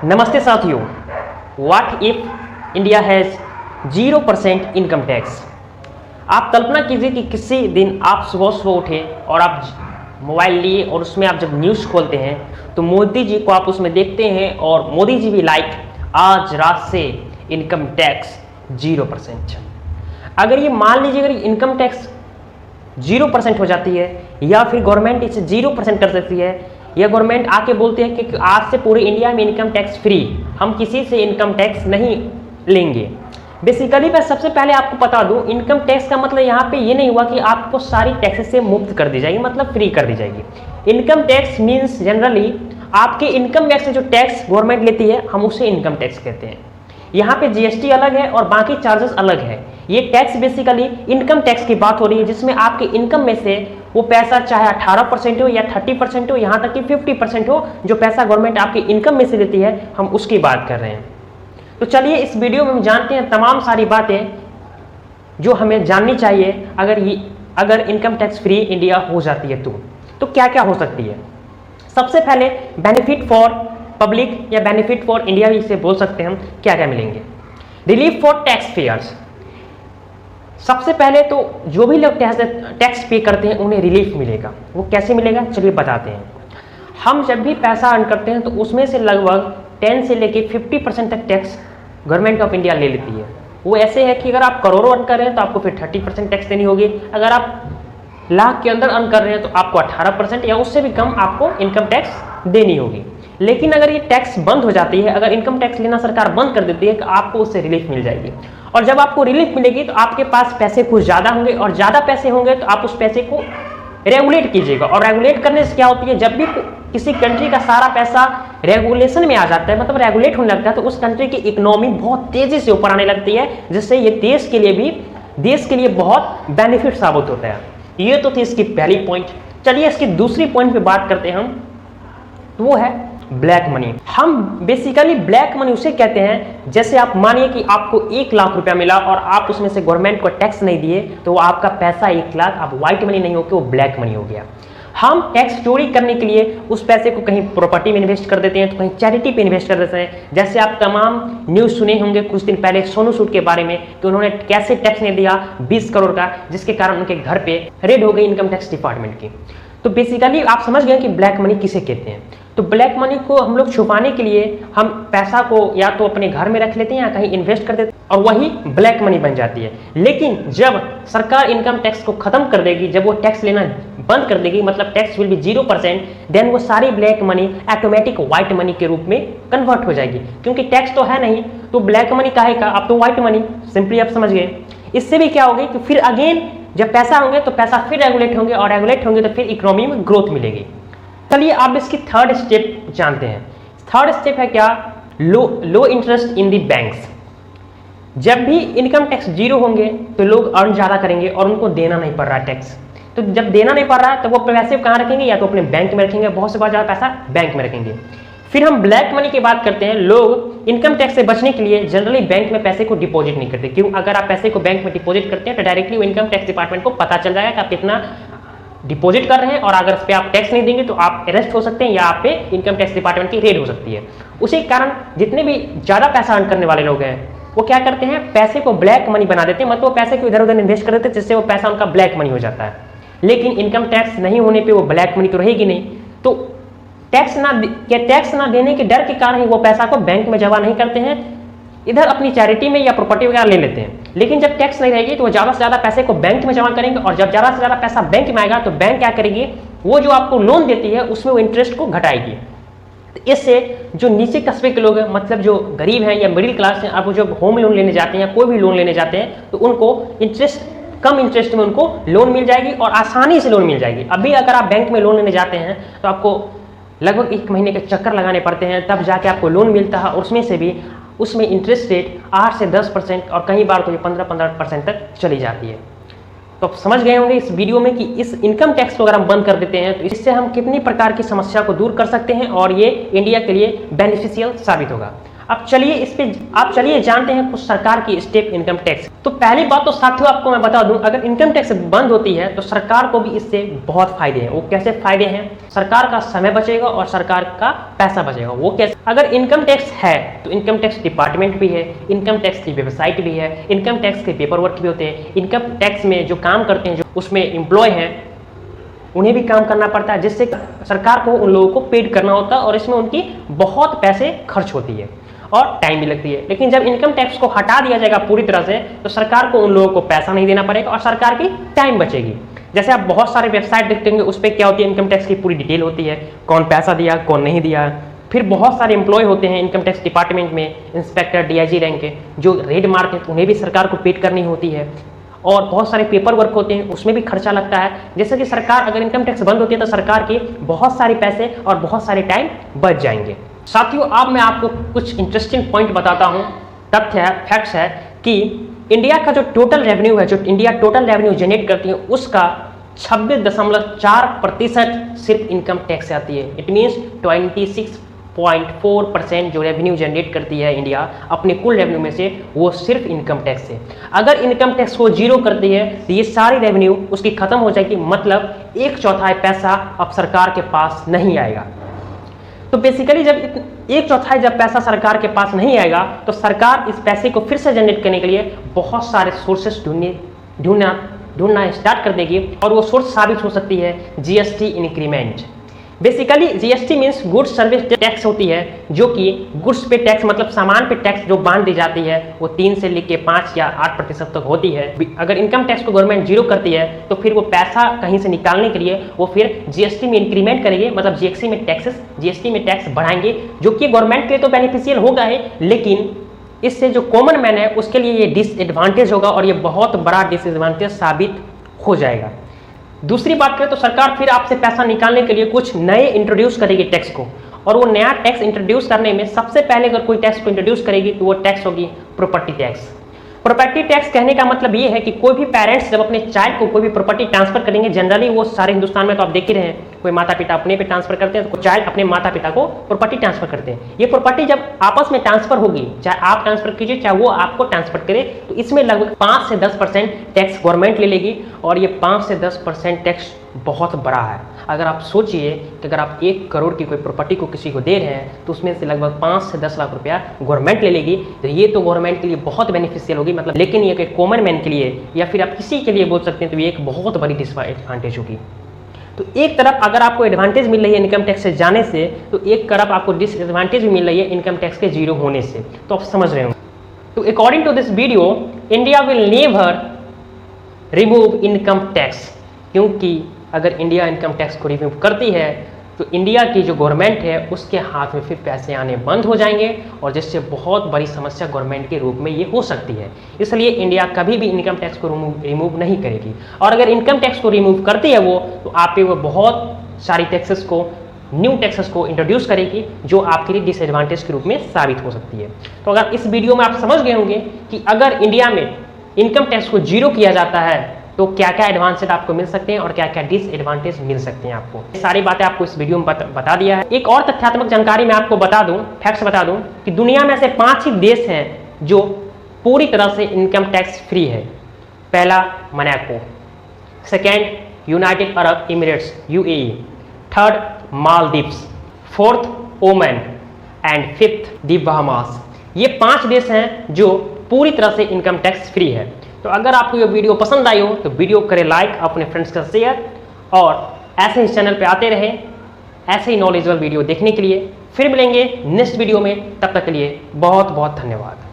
नमस्ते साथियों। What if India has 0% income tax. आप कल्पना कीजिए कि किसी दिन आप सुबह सुबह उठे और आप मोबाइल लिए और उसमें आप जब न्यूज़ खोलते हैं तो मोदी जी को आप उसमें देखते हैं और मोदी जी भी लाइक आज रात से इनकम टैक्स 0%। अगर ये मान लीजिए अगर इनकम टैक्स 0% हो जाती है या फिर गवर्नमेंट इसे 0% कर सकती है या गवर्नमेंट आके बोलते हैं कि आज से पूरे इंडिया में इनकम टैक्स फ्री, हम किसी से इनकम टैक्स नहीं लेंगे। बेसिकली मैं सबसे पहले आपको बता दूं, इनकम टैक्स का मतलब यहाँ पे ये नहीं हुआ कि आपको सारी टैक्सेस से मुक्त कर दी जाएगी, मतलब फ्री कर दी जाएगी। इनकम टैक्स मीन्स जनरली आपके इनकम में से जो टैक्स गवर्नमेंट लेती है हम उसे इनकम टैक्स कहते हैं। यहाँ पे जीएसटी अलग है और बाकी चार्जेस अलग है। ये टैक्स बेसिकली इनकम टैक्स की बात हो रही है जिसमें आपके इनकम में से वो पैसा चाहे 18% हो या 30% हो, यहाँ तक कि 50% हो, जो पैसा गवर्नमेंट आपके इनकम में से देती है हम उसकी बात कर रहे हैं। तो चलिए इस वीडियो में हम जानते हैं तमाम सारी बातें जो हमें जाननी चाहिए अगर इनकम टैक्स फ्री इंडिया हो जाती है तो क्या क्या हो सकती है। सबसे पहले बेनिफिट फॉर पब्लिक या बेनिफिट फॉर इंडिया भी इसे बोल सकते हैं हम, क्या क्या मिलेंगे। Relief for tax payers. सबसे पहले तो जो भी लोग टैक्स पे करते हैं उन्हें रिलीफ मिलेगा। वो कैसे मिलेगा चलिए बताते हैं। हम जब भी पैसा अर्न करते हैं तो उसमें से लगभग 10 से लेके 50% तक टैक्स गवर्नमेंट ऑफ इंडिया ले लेती है। वो ऐसे है कि अगर आप करोड़ों अर्न कर रहे हैं तो आपको फिर 30% टैक्स देनी होगी, अगर आप लाख के अंदर अर्न कर रहे हैं तो आपको 18% या उससे भी कम आपको इनकम टैक्स देनी होगी। लेकिन अगर ये टैक्स बंद हो जाती है, अगर इनकम टैक्स लेना सरकार बंद कर देती है तो आपको उससे रिलीफ मिल जाएगी। और जब आपको रिलीफ मिलेगी तो आपके पास पैसे कुछ ज़्यादा होंगे और ज़्यादा पैसे होंगे तो आप उस पैसे को रेगुलेट कीजिएगा। और रेगुलेट करने से क्या होती है, जब भी किसी कंट्री का सारा पैसा रेगुलेशन में आ जाता है, मतलब रेगुलेट होने लगता है, तो उस कंट्री की इकोनॉमी बहुत तेजी से ऊपर आने लगती है, जिससे ये देश के लिए बहुत बेनिफिट साबित होता है। ये तो थी इसकी पहली पॉइंट। चलिए इसकी दूसरी पॉइंट पे बात करते हैं हम, तो वो है ब्लैक मनी। हम बेसिकली ब्लैक मनी उसे कहते हैं जैसे आप मानिए कि आपको 1 लाख रुपया मिला और आप उसमें से गवर्नमेंट को टैक्स नहीं दिए तो आपका पैसा 1 लाख अब व्हाइट मनी नहीं होकर वो ब्लैक मनी हो गया। हम टैक्स चोरी करने के लिए उस पैसे को कहीं प्रॉपर्टी में इन्वेस्ट कर देते हैं तो कहीं चैरिटी पे इन्वेस्ट कर देते हैं। जैसे आप तमाम न्यूज़ सुने होंगे कुछ दिन पहले सोनू सूद के बारे में कि उन्होंने कैसे टैक्स नहीं दिया 20 करोड़ का, जिसके कारण उनके घर पे रेड हो गई इनकम टैक्स डिपार्टमेंट की। तो बेसिकली आप समझ गए कि ब्लैक मनी किसे कहते हैं। तो ब्लैक मनी को हम लोग छुपाने के लिए हम पैसा को या तो अपने घर में रख लेते हैं या कहीं इन्वेस्ट कर देते हैं और वही ब्लैक मनी बन जाती है। लेकिन जब सरकार इनकम टैक्स को खत्म कर देगी, जब वो टैक्स लेना बंद कर देगी, मतलब टैक्स विल बी 0%, देन वो सारी black money automatic white money के रूप में कन्वर्ट हो जाएगी। क्योंकि टैक्स तो है नहीं तो ब्लैक मनी काहे का, अब तो व्हाइट मनी, सिंपली आप समझ गए। इससे भी क्या होगी कि फिर अगेन जब पैसा होंगे तो पैसा फिर रेगुलेट होंगे और रेगुलेट होंगे तो फिर इकोनॉमी में ग्रोथ मिलेगी। चलिए आप इसकी थर्ड स्टेप जानते हैं। थर्ड स्टेप है क्या, लो इंटरेस्ट इन दी बैंक्स। जब भी इनकम टैक्स 0 होंगे तो लोग अर्न ज़्यादा करेंगे और उनको देना नहीं पड़ रहा है टैक्स। तो जब देना नहीं पड़ रहा है तो वो पैसे कहाँ रखेंगे, या तो अपने बैंक में रखेंगे, बहुत से बहुत ज़्यादा पैसा बैंक में रखेंगे। फिर हम ब्लैक मनी की बात करते हैं। लोग इनकम टैक्स से बचने के लिए जनरली बैंक में पैसे को डिपॉजिट नहीं करते। क्यों, अगर आप पैसे को बैंक में डिपॉजिट करते हैं तो डायरेक्टली वो इनकम टैक्स डिपार्टमेंट को पता चल जाएगा कि आप कितना डिपॉजिट कर रहे हैं और अगर इस पर आप टैक्स नहीं देंगे तो आप अरेस्ट हो सकते हैं या आप पे इनकम टैक्स डिपार्टमेंट की रेड हो सकती है। उसी कारण जितने भी ज़्यादा पैसा अर्न करने वाले लोग हैं वो क्या करते हैं, पैसे को ब्लैक मनी बना देते हैं, मतलब वो पैसे को इधर उधर इन्वेस्ट कर देते हैं जिससे वो पैसा उनका ब्लैक मनी हो जाता है। लेकिन इनकम टैक्स नहीं होने पर वो ब्लैक मनी तो रहेगी नहीं, तो टैक्स ना देने के डर के कारण ही वो पैसा को बैंक में जमा नहीं करते हैं, इधर अपनी चैरिटी में या प्रॉपर्टी वगैरह ले लेते हैं। लेकिन जब टैक्स नहीं रहेगी तो वो ज़्यादा से ज़्यादा पैसे को बैंक में जमा करेंगे और जब ज़्यादा से ज़्यादा पैसा बैंक में आएगा तो बैंक क्या करेगी, वो जो आपको लोन देती है उसमें वो इंटरेस्ट को घटाएगी। तो इससे जो नीचे कस्बे के लोग हैं, मतलब जो गरीब हैं या मिडिल क्लास हैं, आप जो होम लोन लेने जाते हैं या कोई भी लोन लेने जाते हैं तो उनको कम इंटरेस्ट में उनको लोन मिल जाएगी और आसानी से लोन मिल जाएगी। अभी अगर आप बैंक में लोन लेने जाते हैं तो आपको लगभग 1 महीने के चक्कर लगाने पड़ते हैं, तब जाके आपको लोन मिलता है और उसमें इंटरेस्ट रेट 8 से 10% और कई बार तो ये 15% तक चली जाती है। तो आप समझ गए होंगे इस वीडियो में कि इस इनकम टैक्स को अगर हम बंद कर देते हैं तो इससे हम कितनी प्रकार की समस्या को दूर कर सकते हैं और ये इंडिया के लिए बेनिफिशियल साबित होगा। अब चलिए जानते हैं कुछ सरकार की स्टेप इनकम टैक्स। तो पहली बात तो साथियों आपको मैं बता दूं, अगर इनकम टैक्स बंद होती है तो सरकार को भी इससे बहुत फायदे हैं। वो कैसे फायदे हैं? सरकार का समय बचेगा और सरकार का पैसा बचेगा। वो कैसे? अगर इनकम टैक्स है तो इनकम टैक्स डिपार्टमेंट भी है, इनकम टैक्स की वेबसाइट भी है, इनकम टैक्स के पेपर वर्क भी होते हैं, इनकम टैक्स में जो काम करते हैं, जो उसमें एम्प्लॉय हैं, उन्हें भी काम करना पड़ता है, जिससे सरकार को उन लोगों को पेड करना होता है और इसमें उनकी बहुत पैसे खर्च होती है और टाइम भी लगती है। लेकिन जब इनकम टैक्स को हटा दिया जाएगा पूरी तरह से तो सरकार को उन लोगों को पैसा नहीं देना पड़ेगा और सरकार की टाइम बचेगी। जैसे आप बहुत सारे वेबसाइट देखते होंगे, उस पर क्या होती है, इनकम टैक्स की पूरी डिटेल होती है, कौन पैसा दिया कौन नहीं दिया। फिर बहुत सारे एम्प्लॉय होते हैं इनकम टैक्स डिपार्टमेंट में, इंस्पेक्टर, डीआईजी रैंक के, जो रेड मारते हैं, उन्हें भी सरकार को पेड करनी होती है। और बहुत सारे पेपर वर्क होते हैं, उसमें भी खर्चा लगता है। जैसे कि सरकार, अगर इनकम टैक्स बंद होती है तो सरकार के बहुत सारे पैसे और बहुत सारे टाइम बच जाएंगे। साथियों, अब मैं आपको कुछ इंटरेस्टिंग पॉइंट बताता हूं, तथ्य है, फैक्ट्स है कि इंडिया का जो टोटल रेवेन्यू है, जो इंडिया टोटल रेवेन्यू जनरेट करती है, उसका 26.4% सिर्फ इनकम टैक्स से आती है। इट मीन्स 26.4% जो रेवेन्यू जनरेट करती है इंडिया अपने कुल रेवेन्यू में से, वो सिर्फ इनकम टैक्स से। अगर इनकम टैक्स को जीरो करती है तो ये सारी रेवेन्यू उसकी खत्म हो जाएगी, मतलब 1/4 पैसा अब सरकार के पास नहीं आएगा। तो बेसिकली जब 1/4 जब पैसा सरकार के पास नहीं आएगा तो सरकार इस पैसे को फिर से जनरेट करने के लिए बहुत सारे सोर्सेस ढूंढना स्टार्ट कर देगी और वो सोर्स साबित हो सकती है GST increment. Basically GST means goods service tax होती है, जो कि गुड्स पे टैक्स मतलब सामान पे टैक्स जो बांध दी जाती है वो 3 से लेके 5 या 8% तक होती है। अगर इनकम टैक्स को गवर्नमेंट जीरो करती है तो फिर वो पैसा कहीं से निकालने के लिए वो फिर जीएसटी में इंक्रीमेंट करेंगे, मतलब जीएसटी में टैक्स बढ़ाएंगे, जो कि गवर्नमेंट के लिए तो बेनिफिशियल होगा है, लेकिन इससे जो कॉमन मैन है उसके लिए ये डिसएडवांटेज होगा और ये बहुत बड़ा डिसएडवांटेज साबित हो जाएगा। दूसरी बात करें तो सरकार फिर आपसे पैसा निकालने के लिए कुछ नए इंट्रोड्यूस करेगी टैक्स को, और वो नया टैक्स इंट्रोड्यूस करने में सबसे पहले अगर कोई टैक्स को इंट्रोड्यूस करेगी तो वो टैक्स होगी प्रॉपर्टी टैक्स। प्रॉपर्टी टैक्स कहने का मतलब ये है कि कोई भी पेरेंट्स जब अपने चाइल्ड को कोई भी प्रॉपर्टी ट्रांसफर करेंगे, जनरली वो सारे हिंदुस्तान में तो आप देख ही रहे हैं, कोई माता पिता अपने पे ट्रांसफर करते हैं तो चाइल्ड अपने माता पिता को प्रॉपर्टी ट्रांसफर करते हैं। ये प्रॉपर्टी जब आपस में ट्रांसफर होगी, चाहे आप ट्रांसफर कीजिए चाहे वो आपको ट्रांसफर करे, तो इसमें लगभग 5 से 10% टैक्स गवर्नमेंट ले लेगी और ये 5 से 10% टैक्स बहुत बड़ा है। अगर आप सोचिए कि अगर आप 1 करोड़ की कोई प्रॉपर्टी को किसी को दे रहे हैं तो उसमें से लगभग 5 से 10 लाख रुपया गवर्नमेंट ले लेगी, तो ये तो गवर्नमेंट के लिए बहुत बेनिफिशियल होगी, मतलब। लेकिन ये कॉमन मैन के लिए या फिर आप किसी के लिए बोल सकते हैं तो ये एक बहुत बड़ी डिसएडवांटेज होगी। तो एक तरफ अगर आपको एडवांटेज मिल रही है इनकम टैक्स से जाने से, तो एक तरफ आपको डिसएडवांटेज भी मिल रही है इनकम टैक्स के जीरो होने से। तो आप समझ रहे हो। तो according to this video, India will never remove income tax, क्योंकि अगर इंडिया इनकम टैक्स को रिमूव करती है तो इंडिया की जो गवर्नमेंट है उसके हाथ में फिर पैसे आने बंद हो जाएंगे और जिससे बहुत बड़ी समस्या गवर्नमेंट के रूप में ये हो सकती है। इसलिए इंडिया कभी भी इनकम टैक्स को रिमूव नहीं करेगी, और अगर इनकम टैक्स को रिमूव करती है वो, तो आप पे वो बहुत सारी टैक्सेस को, न्यू टैक्सेस को इंट्रोड्यूस करेगी जो आपके लिए डिसएडवांटेज के रूप में साबित हो सकती है। तो अगर इस वीडियो में आप समझ गए होंगे कि अगर इंडिया में इनकम टैक्स को जीरो किया जाता है तो क्या क्या एडवांटेज आपको मिल सकते हैं और क्या क्या डिसएडवांटेज मिल सकते हैं आपको। सारी बातें आपको इस वीडियो में बता दिया है। एक और तथ्यात्मक जानकारी मैं आपको बता दूं, फैक्ट्स बता दूं कि दुनिया में ऐसे 5 ही देश हैं जो पूरी तरह से इनकम टैक्स फ्री है। पहला Monaco, second United Arab Emirates UAE, third Maldives, fourth Oman and fifth the Bahamas. ये 5 देश हैं जो पूरी तरह से इनकम टैक्स फ्री है। तो अगर आपको ये वीडियो पसंद आई हो तो वीडियो करें लाइक, अपने फ्रेंड्स का शेयर, और ऐसे ही चैनल पे आते रहें ऐसे ही नॉलेजेबल वीडियो देखने के लिए। फिर मिलेंगे नेक्स्ट वीडियो में, तब तक के लिए बहुत बहुत धन्यवाद।